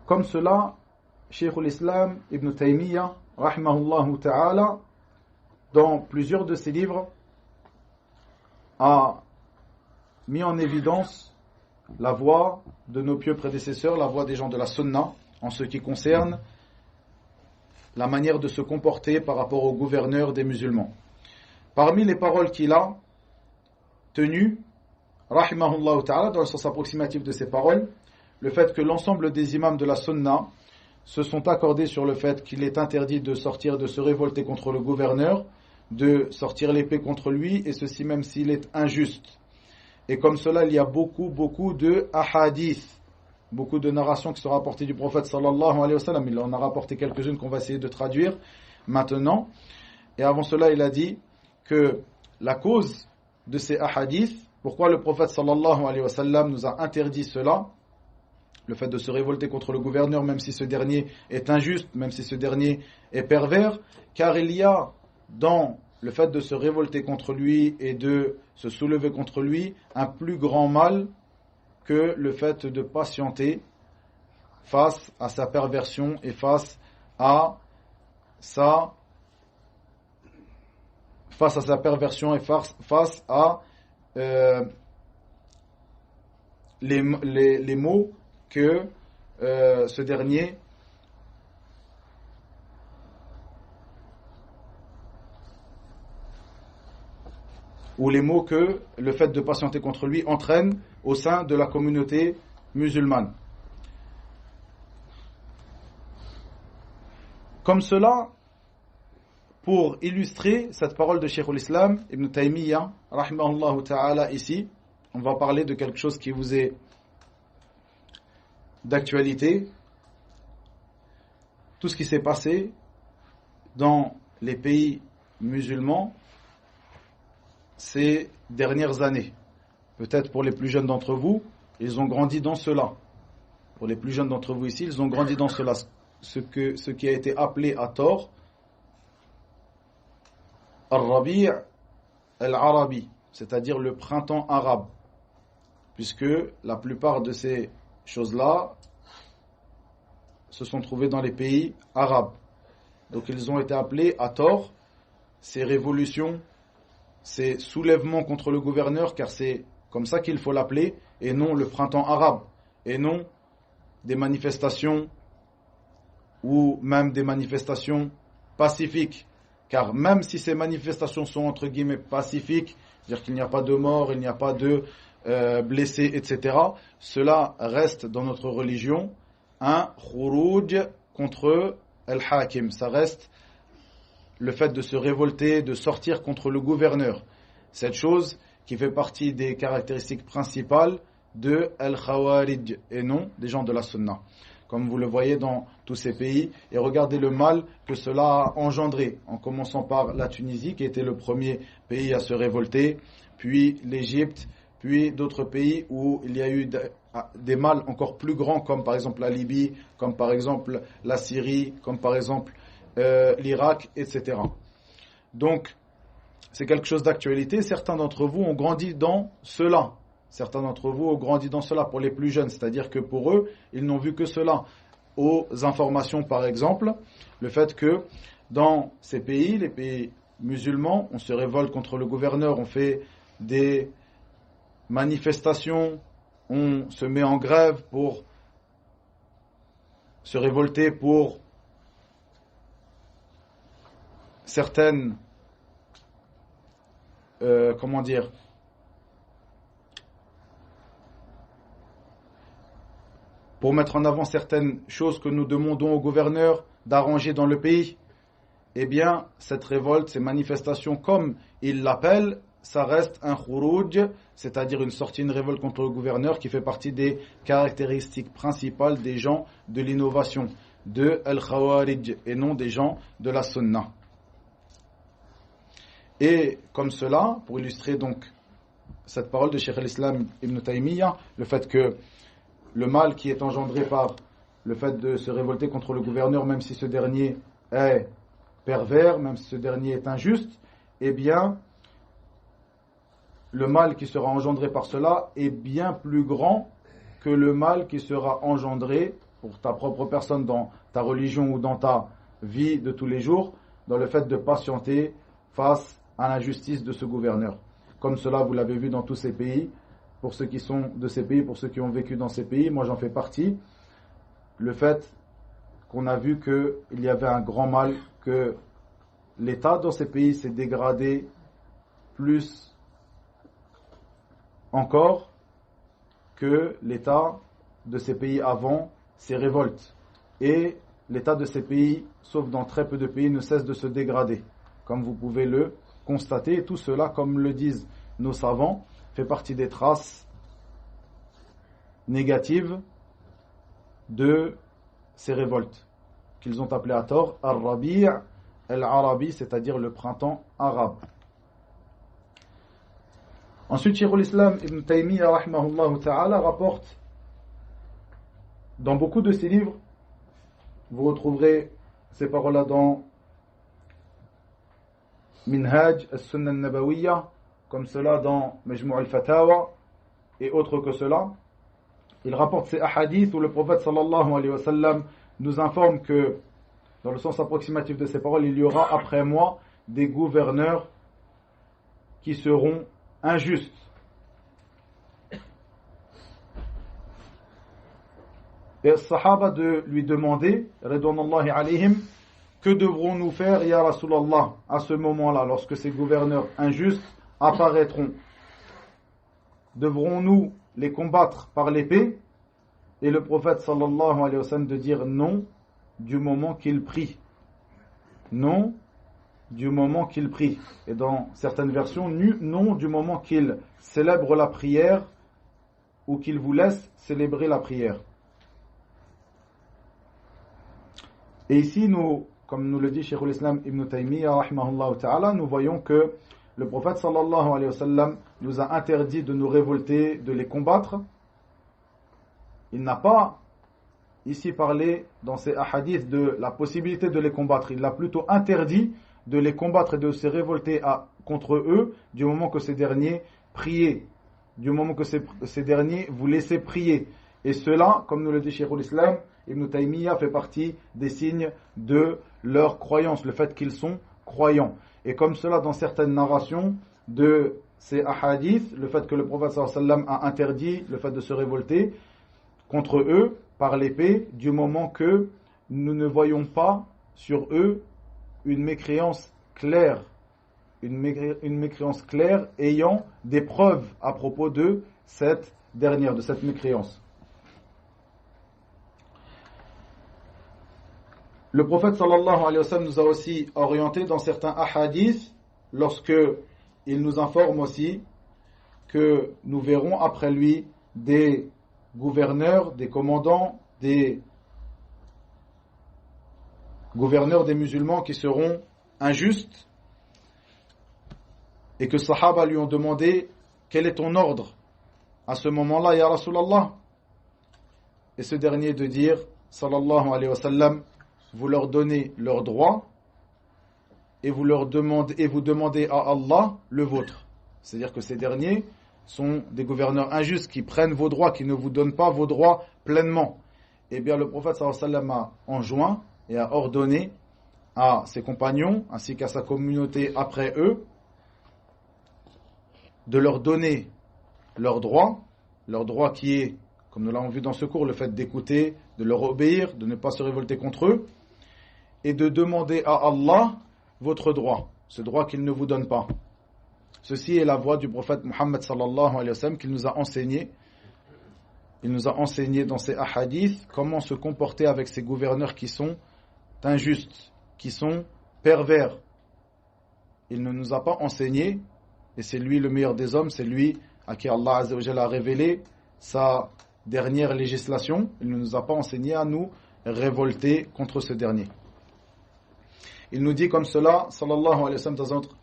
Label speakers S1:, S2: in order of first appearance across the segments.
S1: Comme cela, Cheikh al-Islam Ibn Taymiyyah, rahimahullah ta'ala, dans plusieurs de ses livres, a mis en évidence la voie de nos pieux prédécesseurs, la voie des gens de la Sunna, en ce qui concerne la manière de se comporter par rapport au gouverneur des musulmans. Parmi les paroles qu'il a tenues, rahimahullah ta'ala, dans le sens approximatif de ces paroles, le fait que l'ensemble des imams de la Sunna se sont accordés sur le fait qu'il est interdit de sortir, de se révolter contre le gouverneur, de sortir l'épée contre lui, et ceci même s'il est injuste. Et comme cela, il y a beaucoup de ahadith, beaucoup de narrations qui sont rapportées du prophète sallallahu alayhi wa sallam. Il en a rapporté quelques-unes qu'on va essayer de traduire maintenant. Et avant cela, il a dit que la cause de ces ahadiths, pourquoi le prophète sallallahu alayhi wa sallam nous a interdit cela, le fait de se révolter contre le gouverneur, même si ce dernier est injuste, même si ce dernier est pervers, car il y a dans le fait de se révolter contre lui et de se soulever contre lui un plus grand mal que le fait de patienter face à sa perversion et face à sa perversion et face à les mots que ce dernier ou les mots que le fait de patienter contre lui entraîne au sein de la communauté musulmane. Comme cela, pour illustrer cette parole de Cheikh al-Islam Ibn Taymiyyah, rahimahullah ta'ala, ici, on va parler de quelque chose qui vous est d'actualité. Tout ce qui s'est passé dans les pays musulmans ces dernières années. Peut-être pour les plus jeunes d'entre vous, ils ont grandi dans cela. Pour les plus jeunes d'entre vous ici, ils ont grandi dans cela. Ce qui a été appelé à tort Al-Rabi' Al-Arabi, c'est-à-dire le printemps arabe. Puisque la plupart de ces choses-là se sont trouvées dans les pays arabes. Donc ils ont été appelés à tort ces révolutions, ces soulèvements contre le gouverneur, car c'est comme ça qu'il faut l'appeler, et non le printemps arabe, et non des manifestations ou même des manifestations pacifiques. Car même si ces manifestations sont entre guillemets pacifiques, c'est-à-dire qu'il n'y a pas de morts, il n'y a pas de blessés, etc., cela reste dans notre religion un khuruj contre al-hakim. Ça reste le fait de se révolter, de sortir contre le gouverneur. Cette chose qui fait partie des caractéristiques principales de al-Khawarij et non des gens de la Sunna. Comme vous le voyez dans tous ces pays, et regardez le mal que cela a engendré, en commençant par la Tunisie qui était le premier pays à se révolter, puis l'Égypte, puis d'autres pays où il y a eu des mâles encore plus grands, comme par exemple la Libye, comme par exemple la Syrie, comme par exemple l'Irak, etc. Donc, c'est quelque chose d'actualité. Certains d'entre vous ont grandi dans cela. Certains d'entre vous ont grandi dans cela pour les plus jeunes, c'est-à-dire que pour eux, ils n'ont vu que cela. Aux informations, par exemple, le fait que dans ces pays, les pays musulmans, on se révolte contre le gouverneur, on fait des manifestations, on se met en grève pour se révolter pour certaines, pour mettre en avant certaines choses que nous demandons au gouverneur d'arranger dans le pays. Eh bien, cette révolte, ces manifestations, comme il l'appelle, ça reste un khuruj, c'est-à-dire une sortie, une révolte contre le gouverneur qui fait partie des caractéristiques principales des gens de l'innovation, de al-Khawarij, et non des gens de la Sunna. Et comme cela, pour illustrer donc cette parole de Cheikh al-Islam Ibn Taymiyyah, le fait que le mal qui est engendré par le fait de se révolter contre le gouverneur, même si ce dernier est pervers, même si ce dernier est injuste, eh bien, le mal qui sera engendré par cela est bien plus grand que le mal qui sera engendré pour ta propre personne, dans ta religion ou dans ta vie de tous les jours, dans le fait de patienter face à l'injustice de ce gouverneur. Comme cela, vous l'avez vu dans tous ces pays, pour ceux qui sont de ces pays, pour ceux qui ont vécu dans ces pays, moi j'en fais partie, le fait qu'on a vu qu'il y avait un grand mal, que l'État dans ces pays s'est dégradé plus encore que l'État de ces pays avant ces révoltes. Et l'État de ces pays, sauf dans très peu de pays, ne cesse de se dégrader, comme vous pouvez le constater. Et tout cela, comme le disent nos savants, fait partie des traces négatives de ces révoltes, qu'ils ont appelées à tort Ar-Rabi' al-Arabi, c'est-à-dire le printemps arabe. Ensuite, Cheikh al-Islam Ibn Taymiyyah rahimahullah ta'ala rapporte dans beaucoup de ses livres, vous retrouverez ces paroles-là dans Minhaj al-Sunnah al-Nabawiyya, comme cela dans Majmu' al-Fatawa et autres que cela. Il rapporte ces hadiths où le prophète sallallahu alayhi wa sallam nous informe que, dans le sens approximatif de ces paroles, il y aura après moi des gouverneurs qui seront injustes. Et les sahaba de lui demander, radouanallahi alayhim, que devrons-nous faire, ya Rasulallah, à ce moment-là, lorsque ces gouverneurs injustes apparaîtront? Devrons-nous les combattre par l'épée? Et le prophète sallallahu alayhi wa sallam de dire non, du moment qu'il prie. Non, du moment qu'il prie. Et dans certaines versions, non, du moment qu'il célèbre la prière ou qu'il vous laisse célébrer la prière. Et ici, nous, comme nous le dit Cheikh al-Islam Ibn Taymiyyah rahimahullah ta'ala, nous voyons que le prophète sallallahu alayhi wa sallam nous a interdit de nous révolter, de les combattre. Il n'a pas ici parlé dans ces hadiths de la possibilité de les combattre. Il a plutôt interdit de les combattre et de se révolter contre eux du moment que ces derniers priaient, du moment que ces derniers vous laissaient prier. Et cela, comme nous le dit Cheikh al-Islam Ibn Taymiyyah, fait partie des signes de leur croyance, le fait qu'ils sont croyants. Et comme cela, dans certaines narrations de ces hadiths, le fait que le prophète sallallahu alayhi wa sallam a interdit le fait de se révolter contre eux par l'épée, du moment que nous ne voyons pas sur eux une mécréance claire, une mécréance claire ayant des preuves à propos de cette dernière, de cette mécréance. Le prophète sallallahu alayhi wa sallam nous a aussi orienté dans certains hadiths lorsque il nous informe aussi que nous verrons après lui des gouverneurs, des commandants, des gouverneurs des musulmans qui seront injustes, et que Sahaba lui ont demandé quel est ton ordre à ce moment-là, ya Rasulallah, et ce dernier de dire sallallahu alayhi wa sallam, vous leur donnez leurs droits et vous demandez à Allah le vôtre. C'est-à-dire que ces derniers sont des gouverneurs injustes qui prennent vos droits, qui ne vous donnent pas vos droits pleinement. Eh bien, le prophète sallallahu alayhi wa sallam a enjoint et a ordonné à ses compagnons ainsi qu'à sa communauté après eux de leur donner leurs droits qui est, comme nous l'avons vu dans ce cours, le fait d'écouter, de leur obéir, de ne pas se révolter contre eux, et de demander à Allah votre droit, ce droit qu'il ne vous donne pas. Ceci est la voie du prophète Muhammad sallallahu alayhi wa sallam qu'il nous a enseigné. Il nous a enseigné dans ces hadiths comment se comporter avec ces gouverneurs qui sont injustes, qui sont pervers. Il ne nous a pas enseigné, et c'est lui le meilleur des hommes, c'est lui à qui Allah azza wa jalla a révélé sa dernière législation. Il ne nous a pas enseigné à nous révolter contre ce dernier. Il nous dit comme cela, sallallahu alayhi wa sallam, dans un autre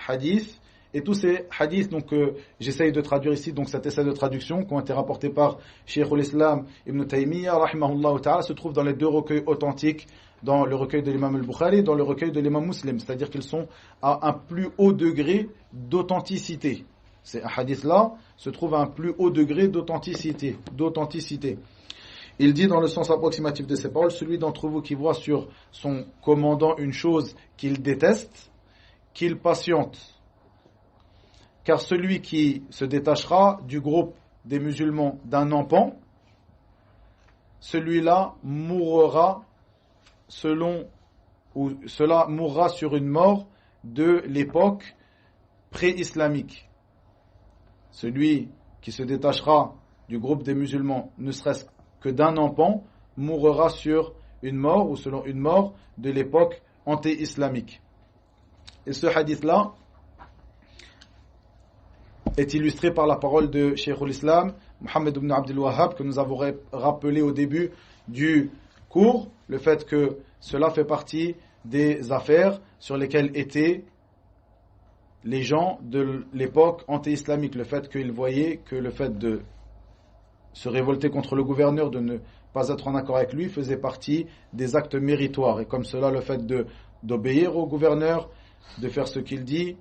S1: hadith, et tous ces hadiths donc, j'essaye de traduire ici, donc cet essai de traduction, qui ont été rapportés par Cheikh al-Islam Ibn Taymiyyah, rahimahullah ta'ala, se trouvent dans les deux recueils authentiques, dans le recueil de l'imam al-Bukhari et dans le recueil de l'imam Muslim, c'est-à-dire qu'ils sont à un plus haut degré d'authenticité. Ces hadiths-là se trouvent à un plus haut degré d'authenticité. Il dit dans le sens approximatif de ces paroles, celui d'entre vous qui voit sur son commandant une chose qu'il déteste, qu'il patiente. Car celui qui se détachera du groupe des musulmans d'un empan, celui-là mourra cela mourra sur une mort de l'époque pré-islamique. Celui qui se détachera du groupe des musulmans, ne serait-ce que d'un empan, mourra sur une mort ou selon une mort de l'époque anté-islamique. Et ce hadith-là est illustré par la parole de Cheikh l'Islam, Mohammed ibn Abdul Wahhab, que nous avons rappelé au début du cours, le fait que cela fait partie des affaires sur lesquelles étaient les gens de l'époque anti-islamique, le fait qu'ils voyaient que le fait de se révolter contre le gouverneur, de ne pas être en accord avec lui, faisait partie des actes méritoires. Et comme cela, le fait d'obéir au gouverneur, de faire ce qu'il dit,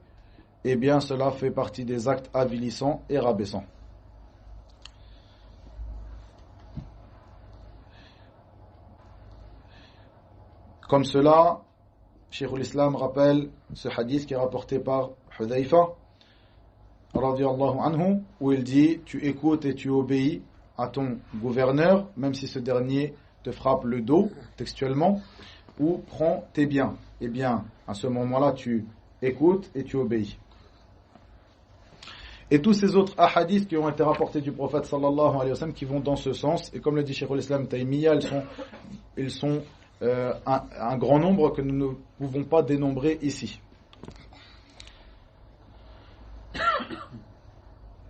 S1: eh bien cela fait partie des actes avilissants et rabaissants. Comme cela, Cheikh l'Islam rappelle ce hadith qui est rapporté par Hudhayfa radiyallahu anhu, où il dit: tu écoutes et tu obéis à ton gouverneur, même si ce dernier te frappe le dos, textuellement, ou prend tes biens. Eh bien, à ce moment-là, tu écoutes et tu obéis. Et tous ces autres hadiths qui ont été rapportés du prophète sallallahu alayhi wa sallam qui vont dans ce sens, et comme le dit Cheikh l'Islam Taymiyya, ils sont un grand nombre que nous ne pouvons pas dénombrer ici.